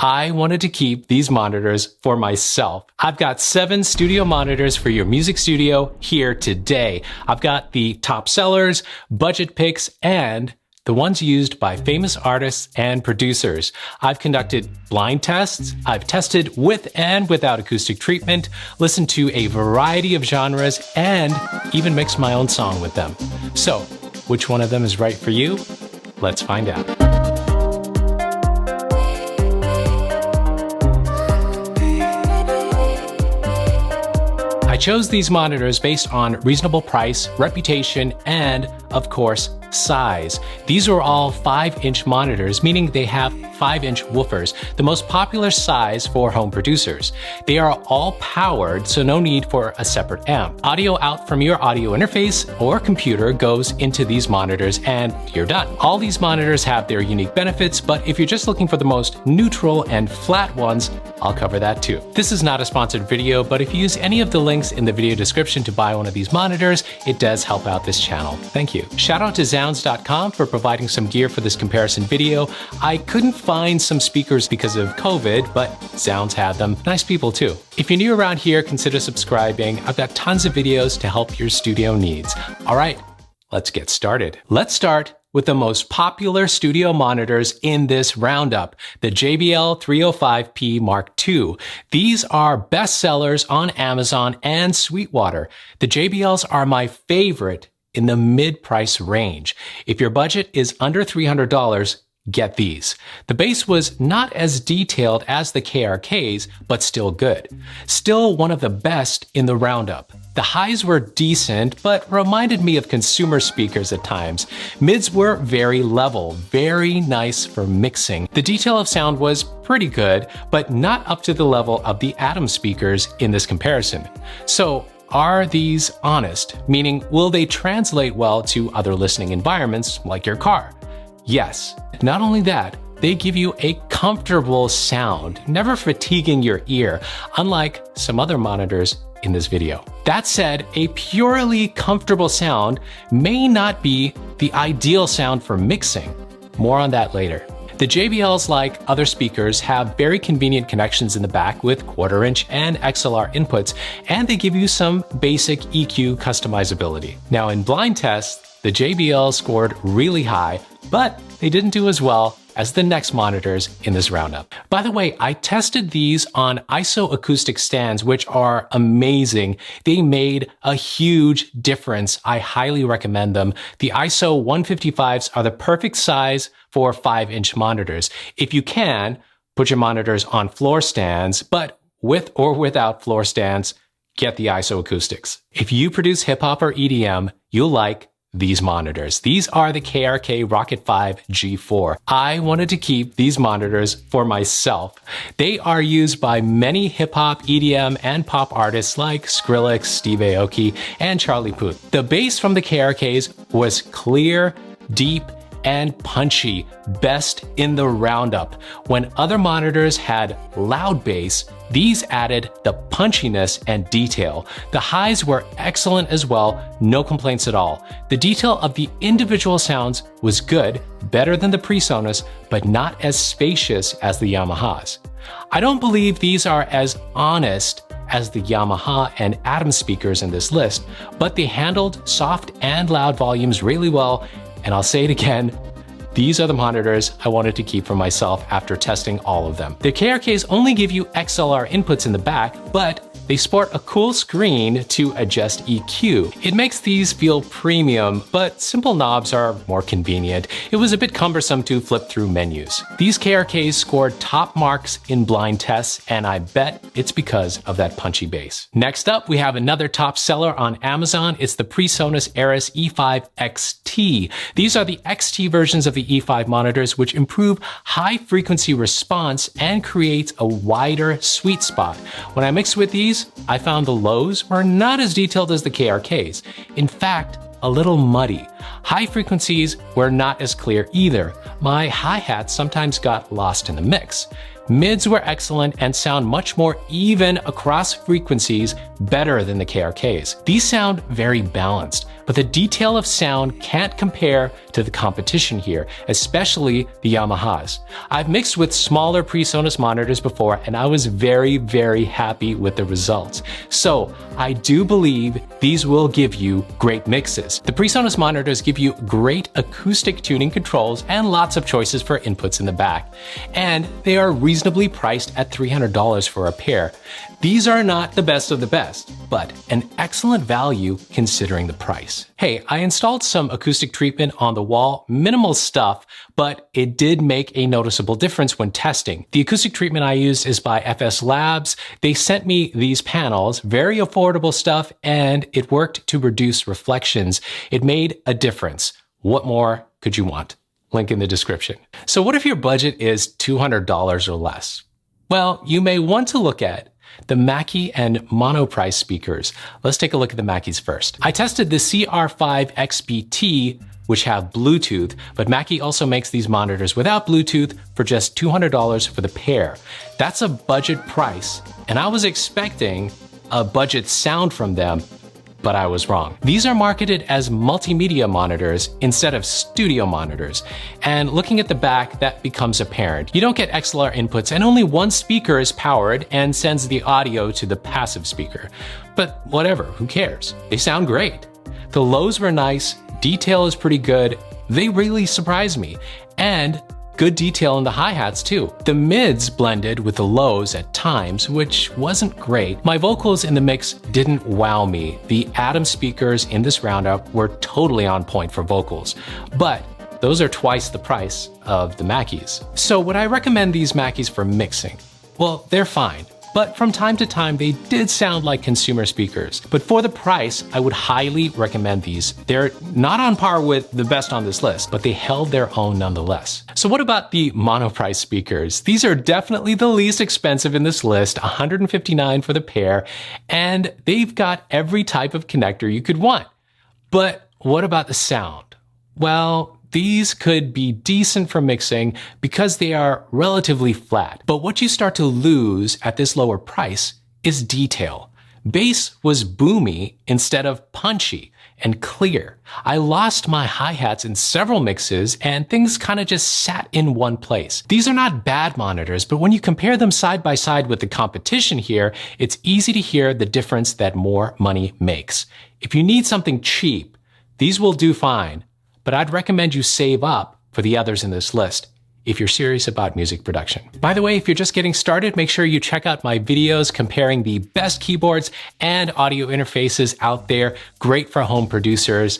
I wanted to keep these monitors for myself. I've got 7 studio monitors for your music studio here today. I've got the top sellers, budget picks, and the ones used by famous artists and producers. I've conducted blind tests, I've tested with and without acoustic treatment, listened to a variety of genres, and even mixed my own song with them. So, which one of them is right for you? Let's find out. I chose these monitors based on reasonable price, reputation, and, of course, size. These are all 5-inch monitors, meaning they have 5-inch woofers, the most popular size for home producers. They are all powered, so no need for a separate amp. Audio out from your audio interface or computer goes into these monitors and you're done. All these monitors have their unique benefits, but if you're just looking for the most neutral and flat ones, I'll cover that too. This is not a sponsored video, but if you use any of the links in the video description to buy one of these monitors, it does help out this channel. Thank you. Shout out to Zounds.com for providing some gear for this comparison video. I couldn't find some speakers because of COVID, but Zounds had them. Nice people too. If you're new around here, consider subscribing. I've got tons of videos to help your studio needs. All right, let's get started. Let's start with the most popular studio monitors in this roundup, the JBL 305P Mark II. These are bestsellers on Amazon and Sweetwater. The JBLs are my favorite in the mid-price range. If your budget is under $300, get these. The bass was not as detailed as the KRKs, but still good. Still one of the best in the roundup. The highs were decent, but reminded me of consumer speakers at times. Mids were very level, very nice for mixing. The detail of sound was pretty good, but not up to the level of the Atom speakers in this comparison. So, are these honest? Meaning, will they translate well to other listening environments like your car? Yes. Not only that, they give you a comfortable sound, never fatiguing your ear, unlike some other monitors in this video. That said, a purely comfortable sound may not be the ideal sound for mixing. More on that later. The JBLs, like other speakers, have very convenient connections in the back with 1/4-inch and XLR inputs, and they give you some basic EQ customizability. Now in blind tests, the JBL scored really high, but they didn't do as well as the next monitors in this roundup. By the way, I tested these on ISO acoustic stands, which are amazing. They made a huge difference. I highly recommend them. The ISO 155s are the perfect size for 5-inch monitors. If you can, put your monitors on floor stands, but with or without floor stands, get the ISO acoustics. If you produce hip hop or EDM, you'll like these monitors. These are the KRK Rocket 5 G4. I wanted to keep these monitors for myself. They are used by many hip-hop, EDM, and pop artists like Skrillex, Steve Aoki, and Charlie Puth. The bass from the KRKs was clear, deep, and punchy, best in the roundup. When other monitors had loud bass, these added the punchiness and detail. The highs were excellent as well, no complaints at all. The detail of the individual sounds was good, better than the Presonus, but not as spacious as the Yamahas. I don't believe these are as honest as the Yamaha and Atom speakers in this list, but they handled soft and loud volumes really well, and I'll say it again, these are the monitors I wanted to keep for myself after testing all of them. The KRKs only give you XLR inputs in the back, but they sport a cool screen to adjust EQ. It makes these feel premium, but simple knobs are more convenient. It was a bit cumbersome to flip through menus. These KRKs scored top marks in blind tests, and I bet it's because of that punchy bass. Next up, we have another top seller on Amazon. It's the Presonus Eris E5 XT. These are the XT versions of the E5 monitors, which improve high frequency response and creates a wider sweet spot. When I mixed with these, I found the lows were not as detailed as the KRKs. In fact, a little muddy. High frequencies were not as clear either. My hi-hats sometimes got lost in the mix. Mids were excellent and sound much more even across frequencies, better than the KRKs. These sound very balanced, but the detail of sound can't compare to the competition here, especially the Yamahas. I've mixed with smaller Presonus monitors before, and I was very, very happy with the results. So I do believe these will give you great mixes. The Presonus monitors give you great acoustic tuning controls and lots of choices for inputs in the back. And they are reasonably priced at $300 for a pair. These are not the best of the best, but an excellent value considering the price. Hey, I installed some acoustic treatment on the wall, minimal stuff, but it did make a noticeable difference when testing. The acoustic treatment I used is by FS Labs. They sent me these panels, very affordable stuff, and it worked to reduce reflections. It made a difference. What more could you want? Link in the description. So what if your budget is $200 or less? Well, you may want to look at the Mackie and Monoprice speakers. Let's take a look at the Mackies first. I tested the CR5 XT, which have Bluetooth, but Mackie also makes these monitors without Bluetooth for just $200 for the pair. That's a budget price, and I was expecting a budget sound from them, but I was wrong. These are marketed as multimedia monitors instead of studio monitors. And looking at the back, that becomes apparent. You don't get XLR inputs, and only one speaker is powered and sends the audio to the passive speaker. But whatever, who cares? They sound great. The lows were nice, detail is pretty good. They really surprised me. And good detail in the hi-hats too. The mids blended with the lows at times, which wasn't great. My vocals in the mix didn't wow me. The Atom speakers in this roundup were totally on point for vocals, but those are twice the price of the Mackies. So would I recommend these Mackies for mixing? Well, they're fine, but from time to time they did sound like consumer speakers. But for the price, I would highly recommend these. They're not on par with the best on this list, but they held their own nonetheless. So what about the Monoprice speakers? These are definitely the least expensive in this list, $159 for the pair, and they've got every type of connector you could want. But what about the sound? Well, these could be decent for mixing because they are relatively flat. But what you start to lose at this lower price is detail. Bass was boomy instead of punchy and clear. I lost my hi-hats in several mixes and things kind of just sat in one place. These are not bad monitors, but when you compare them side by side with the competition here, it's easy to hear the difference that more money makes. If you need something cheap, these will do fine, but I'd recommend you save up for the others in this list if you're serious about music production. By the way, if you're just getting started, make sure you check out my videos comparing the best keyboards and audio interfaces out there. Great for home producers.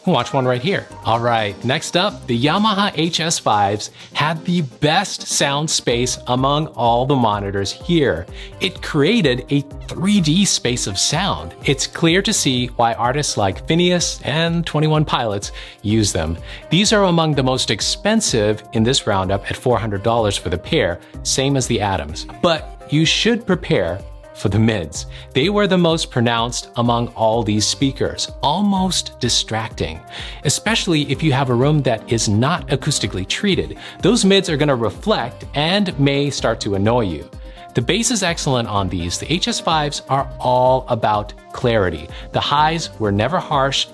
Watch one right here. All right, next up, the Yamaha HS5s had the best sound space among all the monitors here. It created a 3D space of sound. It's clear to see why artists like Phineas and 21 Pilots use them. These are among the most expensive in this roundup at $400 for the pair, same as the Atoms. But you should prepare for the mids. They were the most pronounced among all these speakers, almost distracting, especially if you have a room that is not acoustically treated. Those mids are going to reflect and may start to annoy you. The bass is excellent on these. The HS5s are all about clarity. The highs were never harsh,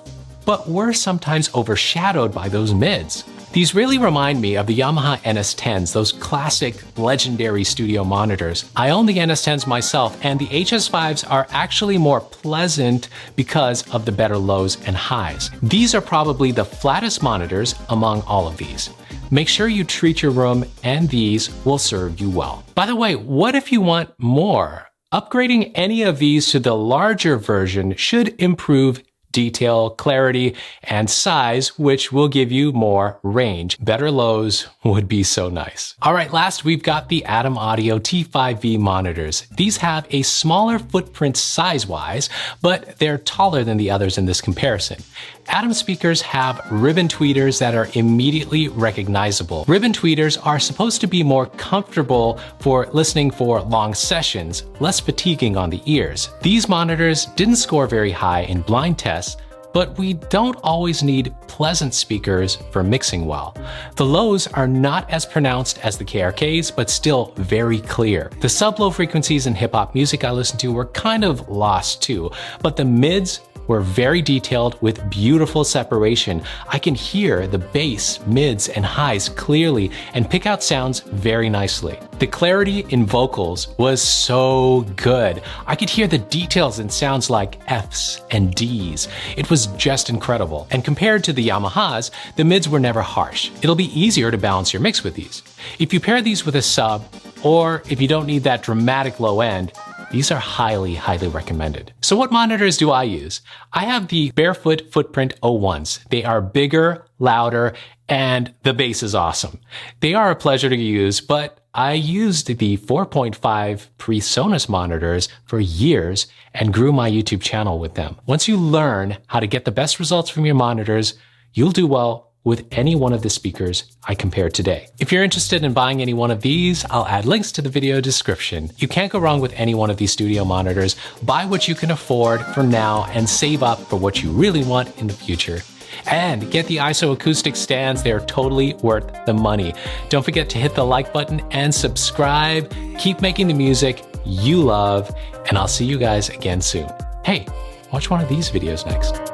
but were sometimes overshadowed by those mids. These really remind me of the Yamaha NS10s, those classic, legendary studio monitors. I own the NS10s myself, and the HS5s are actually more pleasant because of the better lows and highs. These are probably the flattest monitors among all of these. Make sure you treat your room, and these will serve you well. By the way, what if you want more? Upgrading any of these to the larger version should improve detail, clarity, and size, which will give you more range. Better lows would be so nice. All right, last we've got the Atom Audio T5V monitors. These have a smaller footprint size-wise, but they're taller than the others in this comparison. Atom speakers have ribbon tweeters that are immediately recognizable. Ribbon tweeters are supposed to be more comfortable for listening for long sessions, less fatiguing on the ears. These monitors didn't score very high in blind tests, but we don't always need pleasant speakers for mixing well. The lows are not as pronounced as the KRKs, but still very clear. The sub-low frequencies in hip-hop music I listened to were kind of lost too, but the mids were very detailed with beautiful separation. I can hear the bass, mids, and highs clearly and pick out sounds very nicely. The clarity in vocals was so good. I could hear the details in sounds like Fs and Ds. It was just incredible. And compared to the Yamahas, the mids were never harsh. It'll be easier to balance your mix with these. If you pair these with a sub, or if you don't need that dramatic low end, these are highly, highly recommended. So what monitors do I use? I have the Barefoot Footprint 01s. They are bigger, louder, and the bass is awesome. They are a pleasure to use, but I used the 4.5 Presonus monitors for years and grew my YouTube channel with them. Once you learn how to get the best results from your monitors, you'll do well with any one of the speakers I compared today. If you're interested in buying any one of these, I'll add links to the video description. You can't go wrong with any one of these studio monitors. Buy what you can afford for now and save up for what you really want in the future. And get the ISO acoustic stands. They're totally worth the money. Don't forget to hit the like button and subscribe. Keep making the music you love, and I'll see you guys again soon. Hey, watch one of these videos next.